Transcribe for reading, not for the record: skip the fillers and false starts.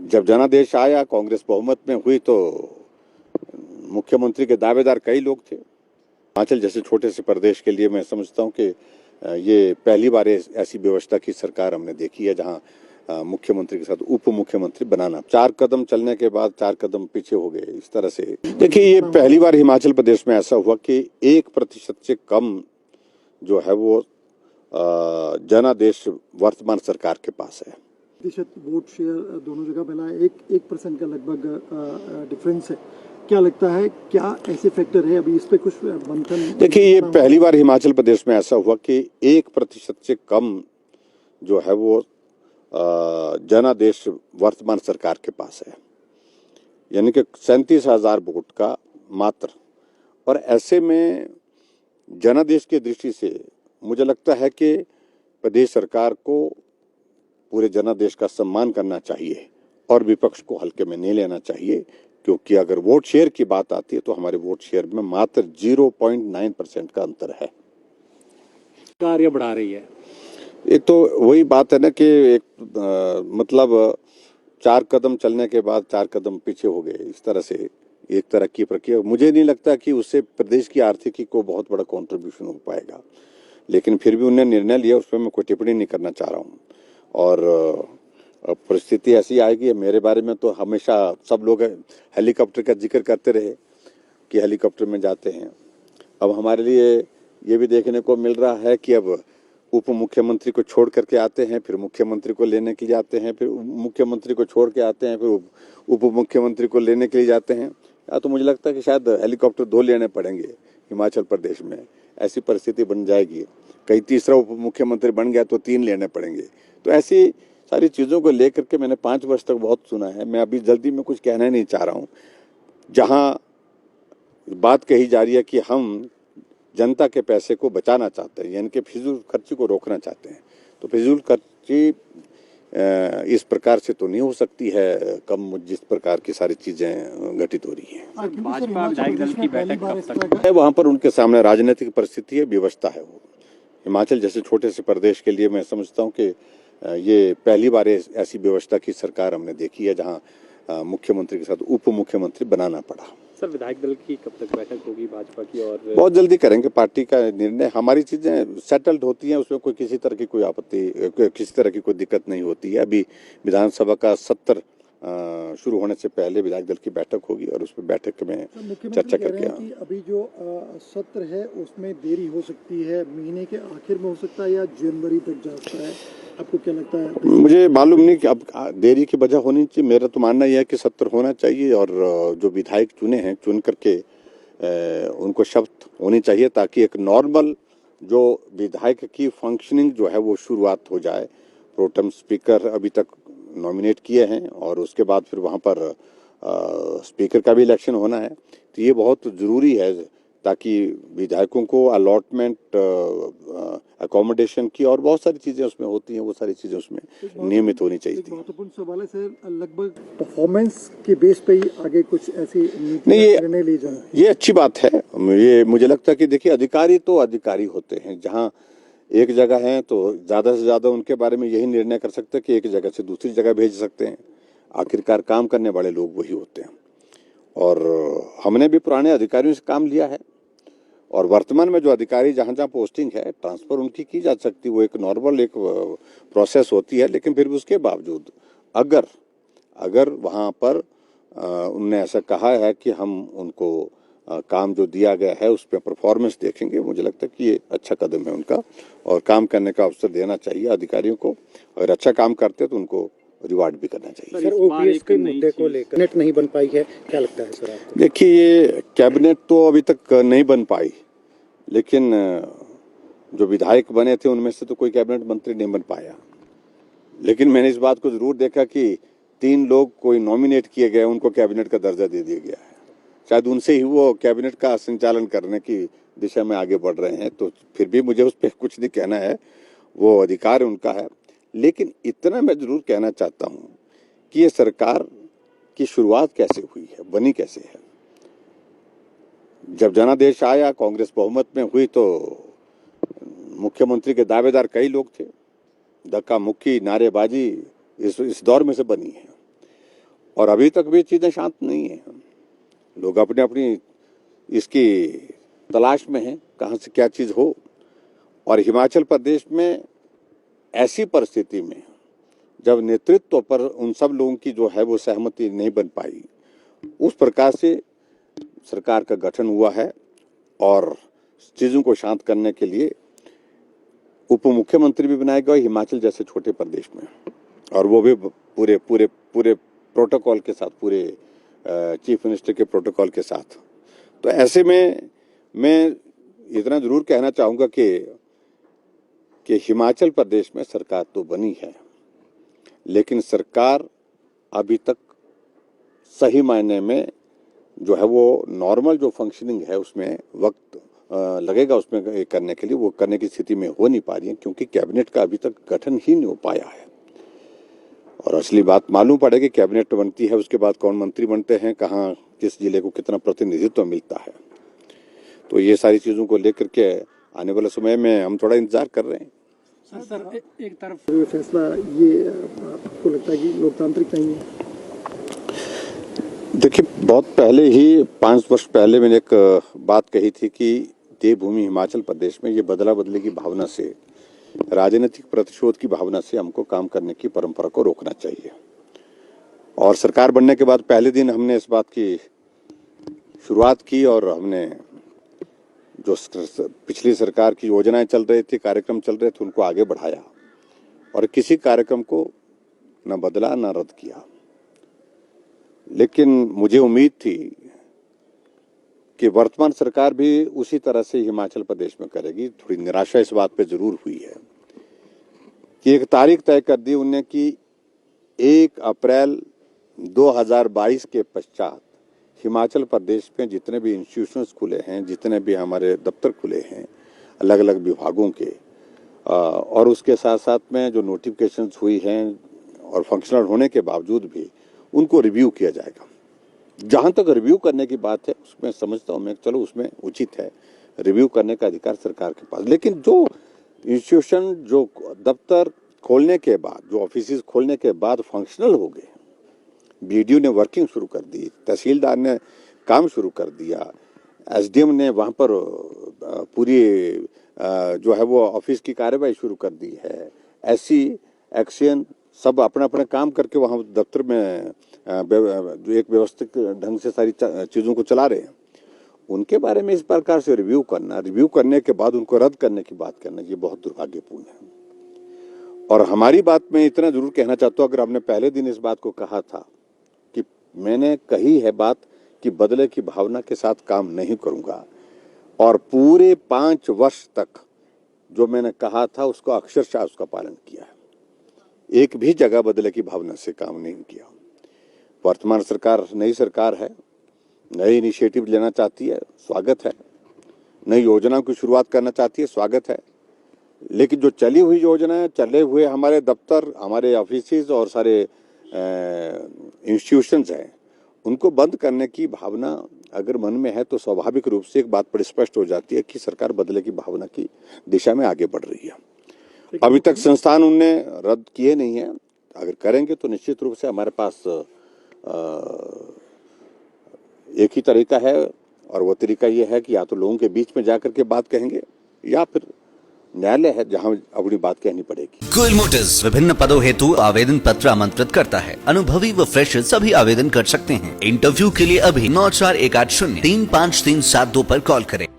जब जनादेश आया, कांग्रेस बहुमत में हुई तो मुख्यमंत्री के दावेदार कई लोग थे। हिमाचल जैसे छोटे से प्रदेश के लिए मैं समझता हूं कि ये पहली बार ऐसी व्यवस्था की सरकार हमने देखी है जहां मुख्यमंत्री के साथ उप मुख्यमंत्री बनाना। 4 कदम चलने के बाद 4 कदम पीछे हो गए, इस तरह से। देखिए, ये पहली बार हिमाचल प्रदेश में ऐसा हुआ कि 1% से कम जो है वो जनादेश वर्तमान सरकार के पास है। प्रतिशत वोट शेयर दोनों जगह मिला है, 1% का लगभग डिफरेंस है। क्या लगता है, क्या ऐसे फैक्टर है, अभी इस पे कुछ मंथन? देखिए, ये पहली बार हिमाचल प्रदेश में ऐसा हुआ कि 1% से कम जो है वो जनादेश वर्तमान सरकार के पास है, यानी कि 37,000 वोट का मात्र। और ऐसे में जनादेश की दृष्टि से मुझे लगता है कि प्रदेश सरकार को पूरे जनादेश का सम्मान करना चाहिए और विपक्ष को हल्के में नहीं लेना चाहिए, क्योंकि अगर वोट शेयर की बात आती है तो हमारे वोट शेयर में मात्र 0.9% का अंतर है। कार्य बढ़ा रही है। ये तो वही बात है ना कि एक मतलब 4 कदम चलने के बाद 4 कदम पीछे हो गए, इस तरह से एक तरह की प्रक्रिया। मुझे नहीं लगता कि उससे प्रदेश की आर्थिकी को बहुत बड़ा कंट्रीब्यूशन हो पाएगा, लेकिन फिर भी उन्होंने निर्णय लिया, उस पर मैं कोई टिप्पणी नहीं करना चाह रहा हूँ। और परिस्थिति ऐसी आएगी। मेरे बारे में तो हमेशा सब लोग हेलीकॉप्टर का जिक्र करते रहे कि हेलीकॉप्टर में जाते हैं। अब हमारे लिए ये भी देखने को मिल रहा है कि अब उप मुख्यमंत्री को छोड़ करके आते हैं, फिर मुख्यमंत्री को लेने के लिए आते हैं, फिर मुख्यमंत्री को छोड़ के आते हैं, फिर उप मुख्यमंत्री को लेने के लिए जाते हैं। या तो मुझे लगता है कि शायद हेलीकॉप्टर 2 लेने पड़ेंगे हिमाचल प्रदेश में, ऐसी परिस्थिति बन जाएगी। कहीं तीसरा उप मुख्यमंत्री बन गया तो 3 लेने पड़ेंगे। तो ऐसी सारी चीज़ों को लेकर के मैंने 5 वर्ष तक बहुत सुना है। मैं अभी जल्दी में कुछ कहना नहीं चाह रहा हूँ। जहाँ बात कही जा रही है कि हम जनता के पैसे को बचाना चाहते हैं, यानी कि फिजूल खर्ची को रोकना चाहते हैं, तो फिजूल खर्ची इस प्रकार से तो नहीं हो सकती है कम, जिस प्रकार की सारी चीजें घटित हो रही हैं। भाजपा विधायक दल की बैठक कब तक है? वहां पर उनके सामने राजनीतिक परिस्थिति है, व्यवस्था है। वो हिमाचल जैसे छोटे से प्रदेश के लिए मैं समझता हूँ कि ये पहली बार ऐसी व्यवस्था की सरकार हमने देखी है जहां मुख्यमंत्री के साथ उप मुख्यमंत्री बनाना पड़ा। सर, विधायक दल की कब तक बैठक होगी भाजपा की? और बहुत जल्दी करेंगे। पार्टी का निर्णय, हमारी चीजें सेटल्ड होती हैं, उसमें कोई किसी तरह की कोई आपत्ति, किसी तरह की कोई दिक्कत नहीं होती है। अभी विधानसभा का सत्र शुरू होने से पहले विधायक दल की बैठक होगी और उस पर बैठक में चर्चा करके कि अभी जो सत्र है उसमें देरी हो सकती है, महीने के आखिर में हो सकता है या जनवरी तक जा सकता है। आपको क्या लगता है? मुझे मालूम नहीं कि अब देरी की वजह होनी चाहिए। मेरा तो मानना यह है कि सत्र होना चाहिए और जो विधायक चुने हैं चुन करके उनको शपथ होनी चाहिए, ताकि एक नॉर्मल जो विधायक की फंक्शनिंग जो है वो शुरुआत हो जाए। प्रोटेम स्पीकर अभी तक नॉमिनेट किए हैं और उसके बाद फिर वहाँ पर स्पीकर का भी इलेक्शन होना है। तो ये बहुत ज़रूरी है ताकि विधायकों को अलॉटमेंट, अकोमोडेशन की और बहुत सारी चीज़ें उसमें होती हैं, वो सारी चीज़ें उसमें नियमित होनी चाहिए थी। महत्वपूर्ण सवाल है सर, लगभग परफॉर्मेंस के बेस पे ही आगे कुछ ऐसी निर्णय ली जाए। ये अच्छी बात है। ये मुझे लगता है कि देखिए, अधिकारी तो अधिकारी होते हैं, जहाँ एक जगह है तो ज़्यादा से ज़्यादा उनके बारे में यही निर्णय कर सकते हैं कि एक जगह से दूसरी जगह भेज सकते हैं। आखिरकार काम करने वाले लोग वही होते हैं और हमने भी पुराने अधिकारियों से काम लिया है और वर्तमान में जो अधिकारी जहाँ जहाँ पोस्टिंग है ट्रांसफ़र उनकी की जा सकती है। वो एक नॉर्मल एक प्रोसेस होती है, लेकिन फिर भी उसके बावजूद अगर वहाँ पर उनने ऐसा कहा है कि हम उनको काम जो दिया गया है उस पर परफॉर्मेंस देखेंगे, मुझे लगता है कि ये अच्छा कदम है उनका और काम करने का अवसर देना चाहिए अधिकारियों को। अगर अच्छा काम करते तो उनको रिवार्ड भी करना चाहिए। सर, ओपीएस के मुद्दे को लेकर कैबिनेट नहीं बन पाई है, क्या लगता है सर आपको? देखिए, ये कैबिनेट तो अभी तक नहीं बन पाई, लेकिन जो विधायक बने थे उनमें से तो कोई कैबिनेट मंत्री नहीं बन पाया। लेकिन मैंने इस बात को जरूर देखा कि 3 लोग कोई नॉमिनेट किए गए, उनको कैबिनेट का दर्जा दे दिया गया है। शायद उनसे ही वो कैबिनेट का संचालन करने की दिशा में आगे बढ़ रहे हैं। तो फिर भी मुझे उस पर कुछ नहीं कहना है, वो अधिकार उनका है। लेकिन इतना मैं जरूर कहना चाहता हूँ कि ये सरकार की शुरुआत कैसे हुई है, बनी कैसे है। जब जनादेश आया, कांग्रेस बहुमत में हुई तो मुख्यमंत्री के दावेदार कई लोग थे। धक्का मुक्की, नारेबाजी इस दौर में से बनी है। और अभी तक भी चीज़ें शांत नहीं है। लोग अपने अपनी इसकी तलाश में हैं, कहाँ से क्या चीज़ हो। और हिमाचल प्रदेश में ऐसी परिस्थिति में जब नेतृत्व पर उन सब लोगों की जो है वो सहमति नहीं बन पाई, उस प्रकार से सरकार का गठन हुआ है और चीज़ों को शांत करने के लिए उप मुख्यमंत्री भी बनाए गए हिमाचल जैसे छोटे प्रदेश में, और वो भी पूरे पूरे पूरे प्रोटोकॉल के साथ, पूरे चीफ मिनिस्टर के प्रोटोकॉल के साथ। तो ऐसे में मैं इतना जरूर कहना चाहूँगा कि हिमाचल प्रदेश में सरकार तो बनी है, लेकिन सरकार अभी तक सही मायने में जो है वो नॉर्मल जो फंक्शनिंग है उसमें वक्त लगेगा उसमें करने के लिए, वो करने की स्थिति में हो नहीं पा रही है, क्योंकि कैबिनेट का अभी तक गठन ही नहीं हो पाया है। और असली बात मालूम पड़ेगी, कैबिनेट बनती है उसके बाद कौन मंत्री बनते हैं, कहाँ किस जिले को कितना प्रतिनिधित्व मिलता है। तो ये सारी चीज़ों को लेकर के आने वाले समय में हम थोड़ा इंतजार कर रहे हैं। सर एक तरफ फैसला ये आपको लगता है कि लोकतांत्रिक नहीं है? देखिए, बहुत पहले ही 5 वर्ष पहले मैंने एक बात कही थी कि देवभूमि हिमाचल प्रदेश में ये बदला बदली की भावना से, राजनीतिक प्रतिशोध की भावना से हमको काम करने की परंपरा को रोकना चाहिए। और सरकार बनने के बाद पहले दिन हमने इस बात की शुरुआत की और हमने जो पिछली सरकार की योजनाएं चल रही थी, कार्यक्रम चल रहे थे, उनको आगे बढ़ाया और किसी कार्यक्रम को न बदला न रद्द किया। लेकिन मुझे उम्मीद थी कि वर्तमान सरकार भी उसी तरह से हिमाचल प्रदेश में करेगी। थोड़ी निराशा इस बात पे जरूर हुई है कि एक तारीख तय कर दी उन्होंने कि 1 अप्रैल 2022 के पश्चात हिमाचल प्रदेश में जितने भी इंस्टीट्यूशंस खुले हैं, जितने भी हमारे दफ्तर खुले हैं अलग अलग विभागों के, और उसके साथ साथ में जो नोटिफिकेशंस हुई हैं और फंक्शनल होने के बावजूद भी उनको रिव्यू किया जाएगा। जहां तक रिव्यू करने की बात है उसमें समझता हूं मैं, चलो उसमें उचित है, रिव्यू करने का अधिकार सरकार के पास। लेकिन जो इंस्टीट्यूशन, जो दफ्तर खोलने के बाद, जो ऑफिस खोलने के बाद फंक्शनल हो गए, बीडीओ ने वर्किंग शुरू कर दी, तहसीलदार ने काम शुरू कर दिया, एसडीएम ने वहां पर पूरी जो है वो ऑफिस की कार्यवाही शुरू कर दी है, एससी एक्शन सब अपना अपना काम करके वहाँ दफ्तर में जो एक व्यवस्थित ढंग से सारी चीज़ों को चला रहे हैं, उनके बारे में इस प्रकार से रिव्यू करना, रिव्यू करने के बाद उनको रद्द करने की बात करना, ये बहुत दुर्भाग्यपूर्ण है। और हमारी बात में इतना जरूर कहना चाहता हूँ, अगर हमने पहले दिन इस बात को कहा था कि मैंने कही है बात कि बदले की भावना के साथ काम नहीं करूँगा, और पूरे 5 वर्ष तक जो मैंने कहा था उसको अक्षरशः उसका पालन किया है। एक भी जगह बदले की भावना से काम नहीं किया। वर्तमान सरकार नई सरकार है, नई इनिशिएटिव लेना चाहती है, स्वागत है, नई योजनाओं की शुरुआत करना चाहती है, स्वागत है। लेकिन जो चली हुई योजनाएं, चले हुए हमारे दफ्तर, हमारे ऑफिसेज और सारे इंस्टीट्यूशंस हैं, उनको बंद करने की भावना अगर मन में है तो स्वाभाविक रूप से एक बात बड़ी स्पष्ट हो जाती है कि सरकार बदले की भावना की दिशा में आगे बढ़ रही है। अभी तक संस्थान उनने रद्द किए नहीं है, अगर करेंगे तो निश्चित रूप से हमारे पास एक ही तरीका है, और वो तरीका ये है कि या तो लोगों के बीच में जाकर के बात कहेंगे या फिर न्यायालय है जहां अपनी बात कहनी पड़ेगी। गोयल मोटर्स विभिन्न पदों हेतु आवेदन पत्र आमंत्रित करता है। अनुभवी व फ्रेशर्स सभी आवेदन कर सकते हैं। इंटरव्यू के लिए अभी 9418035372 पर कॉल करें।